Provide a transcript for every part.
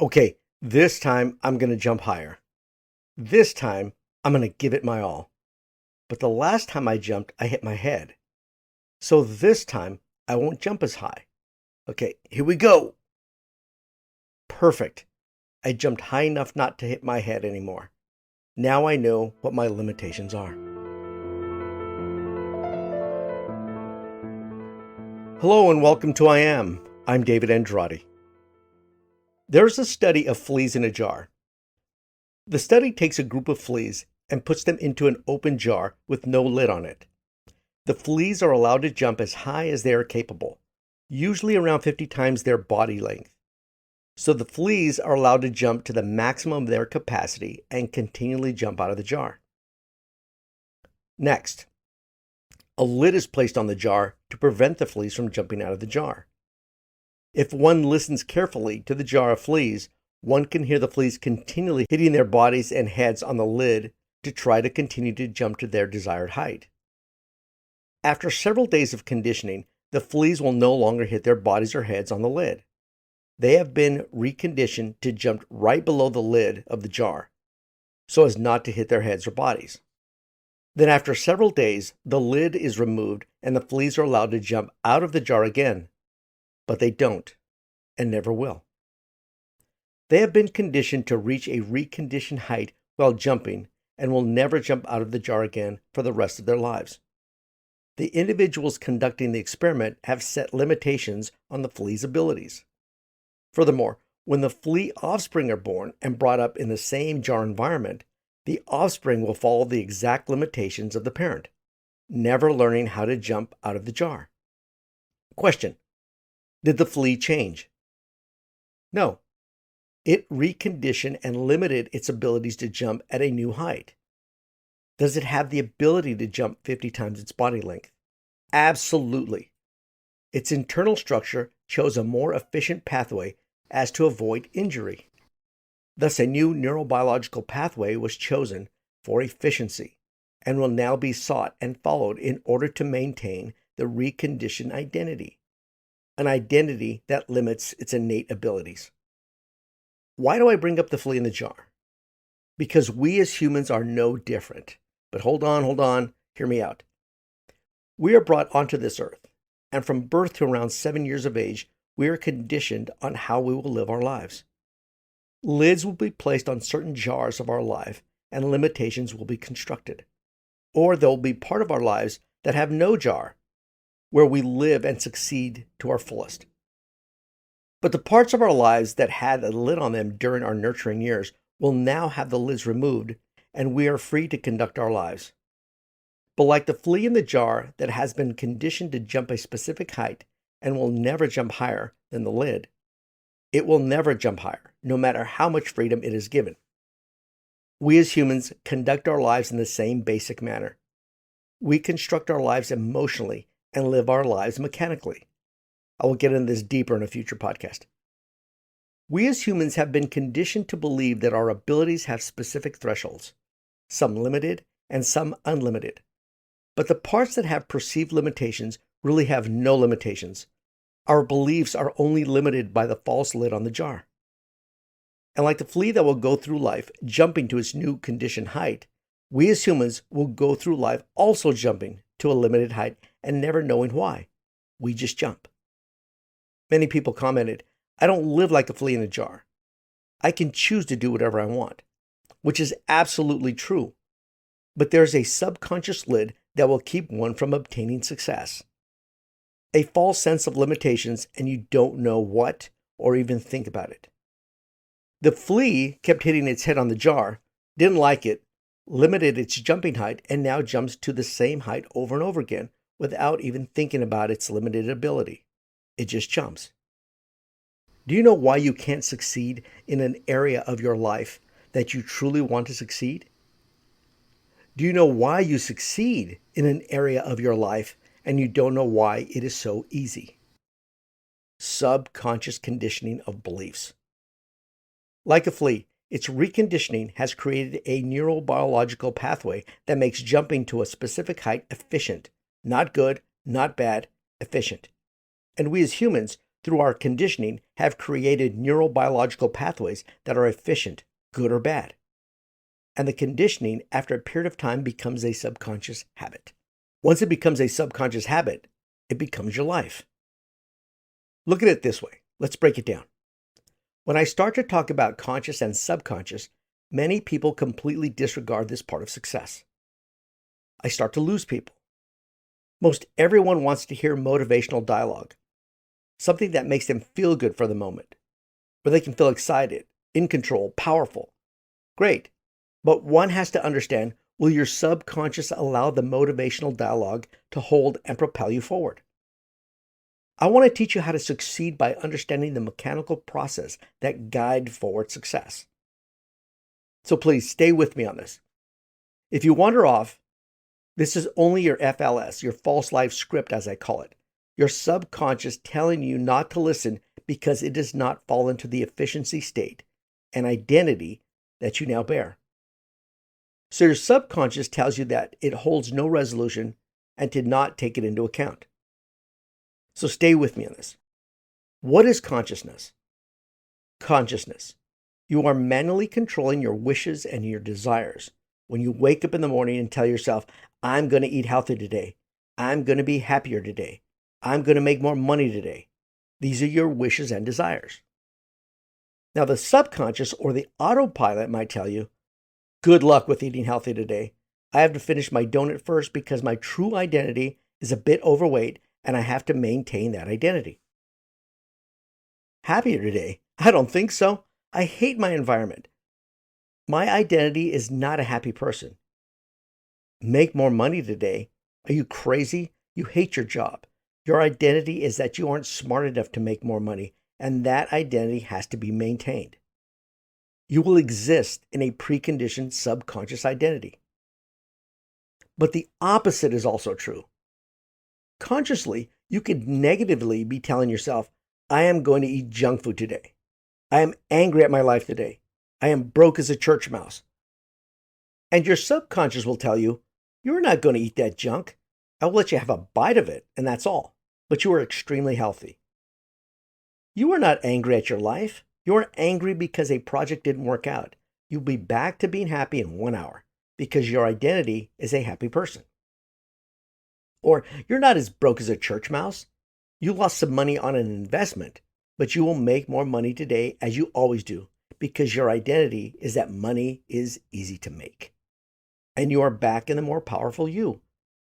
Okay, this time I'm going to jump higher. This time I'm going to give it my all. But the last time I jumped, I hit my head. So this time I won't jump as high. Okay, here we go. Perfect. I jumped high enough not to hit my head anymore. Now I know what my limitations are. Hello and welcome to I Am. I'm David Andrade. There's a study of fleas in a jar. The study takes a group of fleas and puts them into an open jar with no lid on it. The fleas are allowed to jump as high as they are capable, usually around 50 times their body length. So the fleas are allowed to jump to the maximum of their capacity and continually jump out of the jar. Next, a lid is placed on the jar to prevent the fleas from jumping out of the jar. If one listens carefully to the jar of fleas, one can hear the fleas continually hitting their bodies and heads on the lid to try to continue to jump to their desired height. After several days of conditioning, the fleas will no longer hit their bodies or heads on the lid. They have been reconditioned to jump right below the lid of the jar, so as not to hit their heads or bodies. Then after several days, the lid is removed and the fleas are allowed to jump out of the jar again, but they don't and never will. They have been conditioned to reach a reconditioned height while jumping and will never jump out of the jar again for the rest of their lives. The individuals conducting the experiment have set limitations on the flea's abilities. Furthermore, when the flea offspring are born and brought up in the same jar environment, the offspring will follow the exact limitations of the parent, never learning how to jump out of the jar. Question: did the flea change? No. It reconditioned and limited its abilities to jump at a new height. Does it have the ability to jump 50 times its body length? Absolutely. Its internal structure chose a more efficient pathway as to avoid injury. Thus, a new neurobiological pathway was chosen for efficiency and will now be sought and followed in order to maintain the reconditioned identity, an identity that limits its innate abilities. Why do I bring up the flea in the jar? Because we as humans are no different. But hold on, hear me out. We are brought onto this earth, and from birth to around 7 years of age, we are conditioned on how we will live our lives. Lids will be placed on certain jars of our life, and limitations will be constructed. Or there will be part of our lives that have no jar, where we live and succeed to our fullest. But the parts of our lives that had a lid on them during our nurturing years will now have the lids removed, and we are free to conduct our lives. But like the flea in the jar that has been conditioned to jump a specific height and will never jump higher than the lid, it will never jump higher, no matter how much freedom it is given. We as humans conduct our lives in the same basic manner. We construct our lives emotionally and live our lives mechanically. I will get into this deeper in a future podcast. We as humans have been conditioned to believe that our abilities have specific thresholds, some limited and some unlimited. But the parts that have perceived limitations really have no limitations. Our beliefs are only limited by the false lid on the jar. And like the flea that will go through life jumping to its new conditioned height, we as humans will go through life also jumping to a limited height and never knowing why. We just jump. Many people commented, "I don't live like a flea in a jar. I can choose to do whatever I want," which is absolutely true. But there's a subconscious lid that will keep one from obtaining success. A false sense of limitations, and you don't know what or even think about it. The flea kept hitting its head on the jar, didn't like it, limited its jumping height, and now jumps to the same height over and over again without even thinking about its limited ability. It just jumps. Do you know why you can't succeed in an area of your life that you truly want to succeed? Do you know why you succeed in an area of your life and you don't know why it is so easy? Subconscious conditioning of beliefs. Like a flea, its reconditioning has created a neurobiological pathway that makes jumping to a specific height efficient. Not good, not bad, efficient. And we as humans, through our conditioning, have created neurobiological pathways that are efficient, good or bad. And the conditioning, after a period of time, becomes a subconscious habit. Once it becomes a subconscious habit, it becomes your life. Look at it this way. Let's break it down. When I start to talk about conscious and subconscious, many people completely disregard this part of success. I start to lose people. Most everyone wants to hear motivational dialogue, something that makes them feel good for the moment, where they can feel excited, in control, powerful. Great. But one has to understand, will your subconscious allow the motivational dialogue to hold and propel you forward? I want to teach you how to succeed by understanding the mechanical process that guide forward success. So please stay with me on this. If you wander off, this is only your FLS, your false life script, as I call it. Your subconscious telling you not to listen because it does not fall into the efficiency state and identity that you now bear. So your subconscious tells you that it holds no resolution and to not take it into account. So stay with me on this. What is consciousness? Consciousness. You are manually controlling your wishes and your desires. When you wake up in the morning and tell yourself, I'm going to eat healthy today. I'm going to be happier today. I'm going to make more money today. These are your wishes and desires. Now, the subconscious or the autopilot might tell you, good luck with eating healthy today. I have to finish my donut first because my true identity is a bit overweight and I have to maintain that identity. Happier today? I don't think so. I hate my environment. My identity is not a happy person. Make more money today? Are you crazy? You hate your job. Your identity is that you aren't smart enough to make more money, and that identity has to be maintained. You will exist in a preconditioned subconscious identity. But the opposite is also true. Consciously, you could negatively be telling yourself, I am going to eat junk food today. I am angry at my life today. I am broke as a church mouse. And your subconscious will tell you, you're not going to eat that junk. I will let you have a bite of it, and that's all. But you are extremely healthy. You are not angry at your life. You are angry because a project didn't work out. You'll be back to being happy in 1 hour because your identity is a happy person. Or you're not as broke as a church mouse. You lost some money on an investment, but you will make more money today as you always do because your identity is that money is easy to make. And you are back in the more powerful you,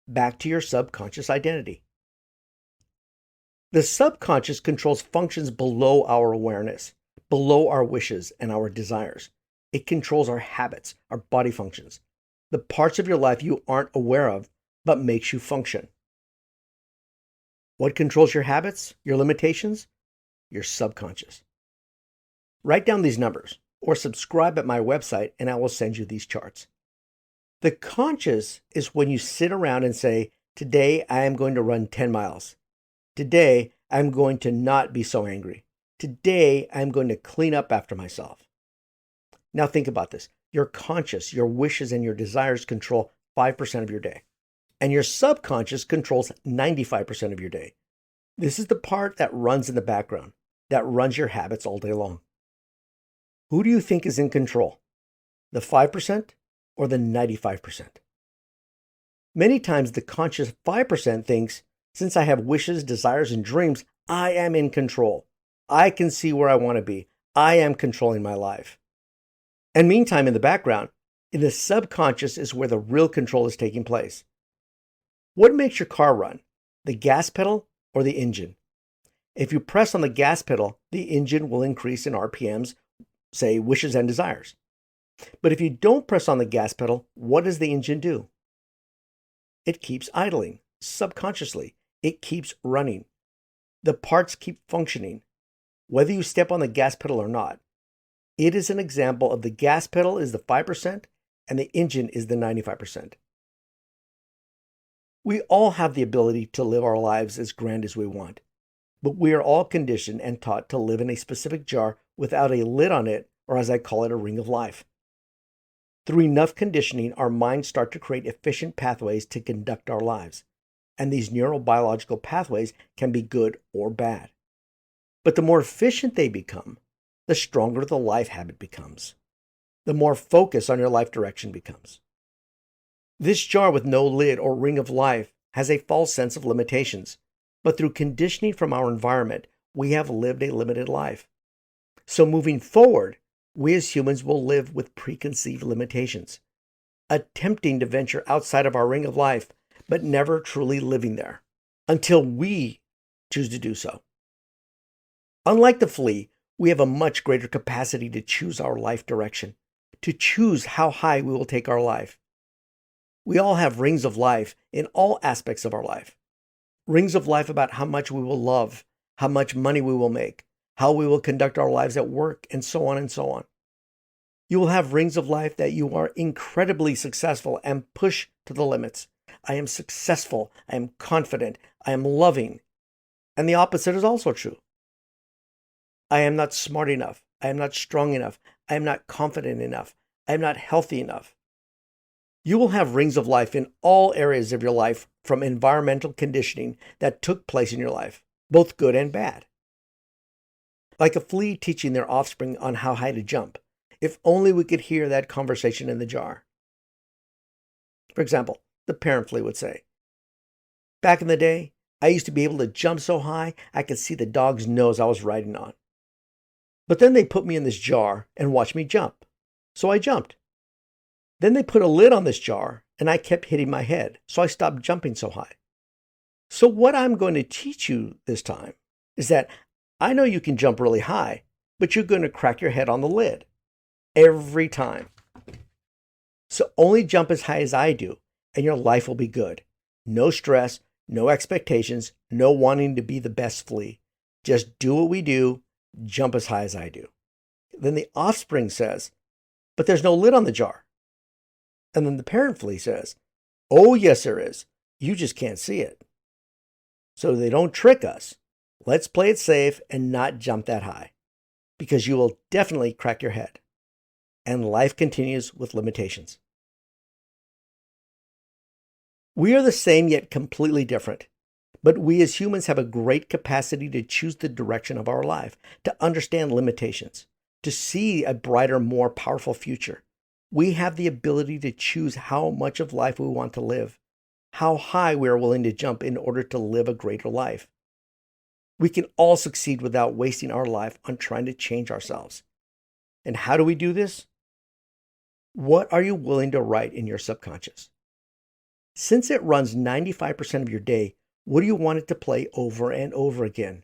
back to your subconscious identity. The subconscious controls functions below our awareness, below our wishes and our desires. It controls our habits, our body functions, the parts of your life you aren't aware of, but makes you function. What controls your habits, your limitations? Your subconscious. Write down these numbers or subscribe at my website and I will send you these charts. The conscious is when you sit around and say, today I am going to run 10 miles. Today I'm going to not be so angry. Today I'm going to clean up after myself. Now think about this. Your conscious, your wishes and your desires control 5% of your day. And your subconscious controls 95% of your day. This is the part that runs in the background, that runs your habits all day long. Who do you think is in control? The 5% or the 95%? Many times the conscious 5% thinks, since I have wishes, desires, and dreams, I am in control. I can see where I want to be. I am controlling my life. And meantime, in the background, in the subconscious is where the real control is taking place. What makes your car run? The gas pedal or the engine? If you press on the gas pedal, the engine will increase in RPMs, say wishes and desires. But if you don't press on the gas pedal, what does the engine do? It keeps idling subconsciously. It keeps running. The parts keep functioning, whether you step on the gas pedal or not. It is an example of the gas pedal is the 5% and the engine is the 95%. We all have the ability to live our lives as grand as we want, but we are all conditioned and taught to live in a specific jar without a lid on it, or as I call it, a ring of life. Through enough conditioning, our minds start to create efficient pathways to conduct our lives, and these neurobiological pathways can be good or bad. But the more efficient they become, the stronger the life habit becomes. The more focus on your life direction becomes. This jar with no lid or ring of life has a false sense of limitations, but through conditioning from our environment, we have lived a limited life. So moving forward, we as humans will live with preconceived limitations, attempting to venture outside of our ring of life, but never truly living there, until we choose to do so. Unlike the flea, we have a much greater capacity to choose our life direction, to choose how high we will take our life. We all have rings of life in all aspects of our life. Rings of life about how much we will love, how much money we will make, how we will conduct our lives at work, and so on and so on. You will have rings of life that you are incredibly successful and push to the limits. I am successful, I am confident, I am loving. And the opposite is also true. I am not smart enough, I am not strong enough, I am not confident enough, I am not healthy enough. You will have rings of life in all areas of your life from environmental conditioning that took place in your life, both good and bad. Like a flea teaching their offspring on how high to jump. If only we could hear that conversation in the jar. For example, the parent flea would say, "Back in the day, I used to be able to jump so high I could see the dog's nose I was riding on. But then they put me in this jar and watched me jump. So I jumped. Then they put a lid on this jar and I kept hitting my head, so I stopped jumping so high. So what I'm going to teach you this time is that I know you can jump really high, but you're going to crack your head on the lid. Every time. So only jump as high as I do, and your life will be good. No stress, no expectations, no wanting to be the best flea. Just do what we do, jump as high as I do." Then the offspring says, "But there's no lid on the jar." And then the parent flea says, "Oh, yes, there is. You just can't see it." So they don't trick us. Let's play it safe and not jump that high, because you will definitely crack your head. And life continues with limitations. We are the same yet completely different, but we as humans have a great capacity to choose the direction of our life, to understand limitations, to see a brighter, more powerful future. We have the ability to choose how much of life we want to live, how high we are willing to jump in order to live a greater life. We can all succeed without wasting our life on trying to change ourselves. And how do we do this? What are you willing to write in your subconscious? Since it runs 95% of your day, what do you want it to play over and over again?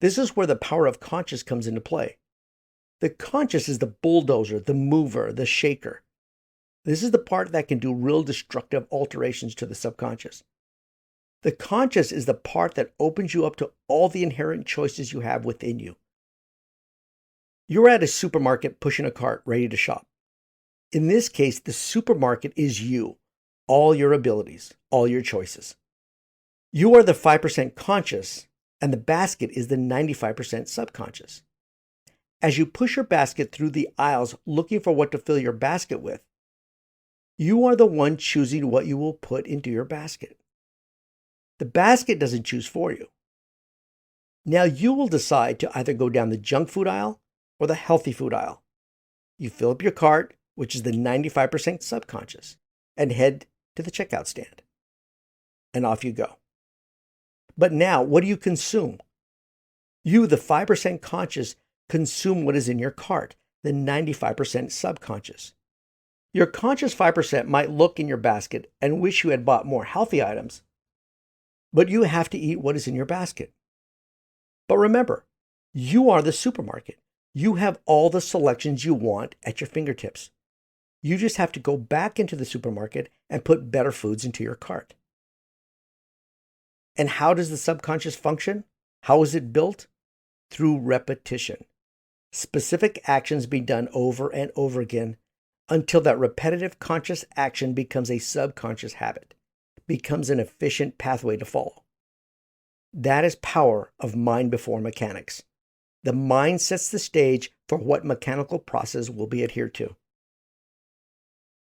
This is where the power of conscious comes into play. The conscious is the bulldozer, the mover, the shaker. This is the part that can do real destructive alterations to the subconscious. The conscious is the part that opens you up to all the inherent choices you have within you. You're at a supermarket pushing a cart ready to shop. In this case, the supermarket is you, all your abilities, all your choices. You are the 5% conscious, and the basket is the 95% subconscious. As you push your basket through the aisles looking for what to fill your basket with, you are the one choosing what you will put into your basket. The basket doesn't choose for you. Now you will decide to either go down the junk food aisle or the healthy food aisle. You fill up your cart, which is the 95% subconscious, and head to the checkout stand. And off you go. But now, what do you consume? You, the 5% conscious, consume what is in your cart, the 95% subconscious. Your conscious 5% might look in your basket and wish you had bought more healthy items, but you have to eat what is in your basket. But remember, you are the supermarket. You have all the selections you want at your fingertips. You just have to go back into the supermarket and put better foods into your cart. And how does the subconscious function? How is it built? Through repetition. Specific actions being done over and over again until that repetitive conscious action becomes a subconscious habit, becomes an efficient pathway to follow. That is power of mind before mechanics. The mind sets the stage for what mechanical process will be adhered to.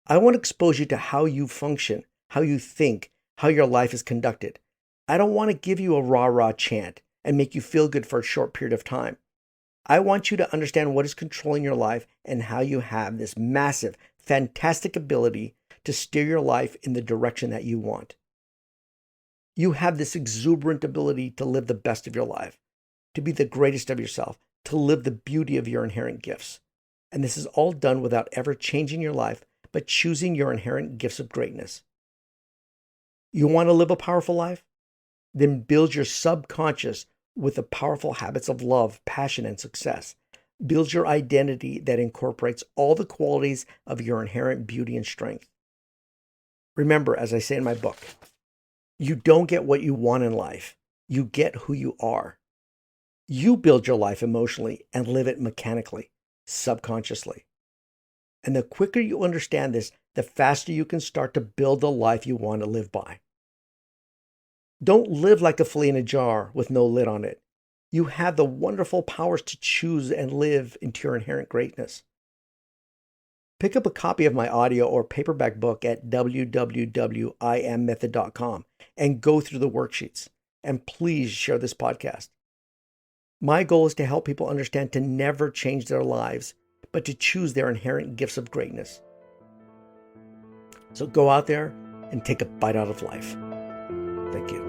I want to expose you to how you function, how you think, how your life is conducted. I don't want to give you a rah-rah chant and make you feel good for a short period of time. I want you to understand what is controlling your life and how you have this massive, fantastic ability to steer your life in the direction that you want. You have this exuberant ability to live the best of your life, to be the greatest of yourself, to live the beauty of your inherent gifts. And this is all done without ever changing your life, but choosing your inherent gifts of greatness. You want to live a powerful life? Then build your subconscious with the powerful habits of love, passion, and success. Build your identity that incorporates all the qualities of your inherent beauty and strength. Remember, as I say in my book, you don't get what you want in life. You get who you are. You build your life emotionally and live it mechanically, subconsciously. And the quicker you understand this, the faster you can start to build the life you want to live by. Don't live like a flea in a jar with no lid on it. You have the wonderful powers to choose and live into your inherent greatness. Pick up a copy of my audio or paperback book at www.iammethod.com and go through the worksheets. And please share this podcast. My goal is to help people understand to never change their lives, but to choose their inherent gifts of greatness. So go out there and take a bite out of life. Thank you.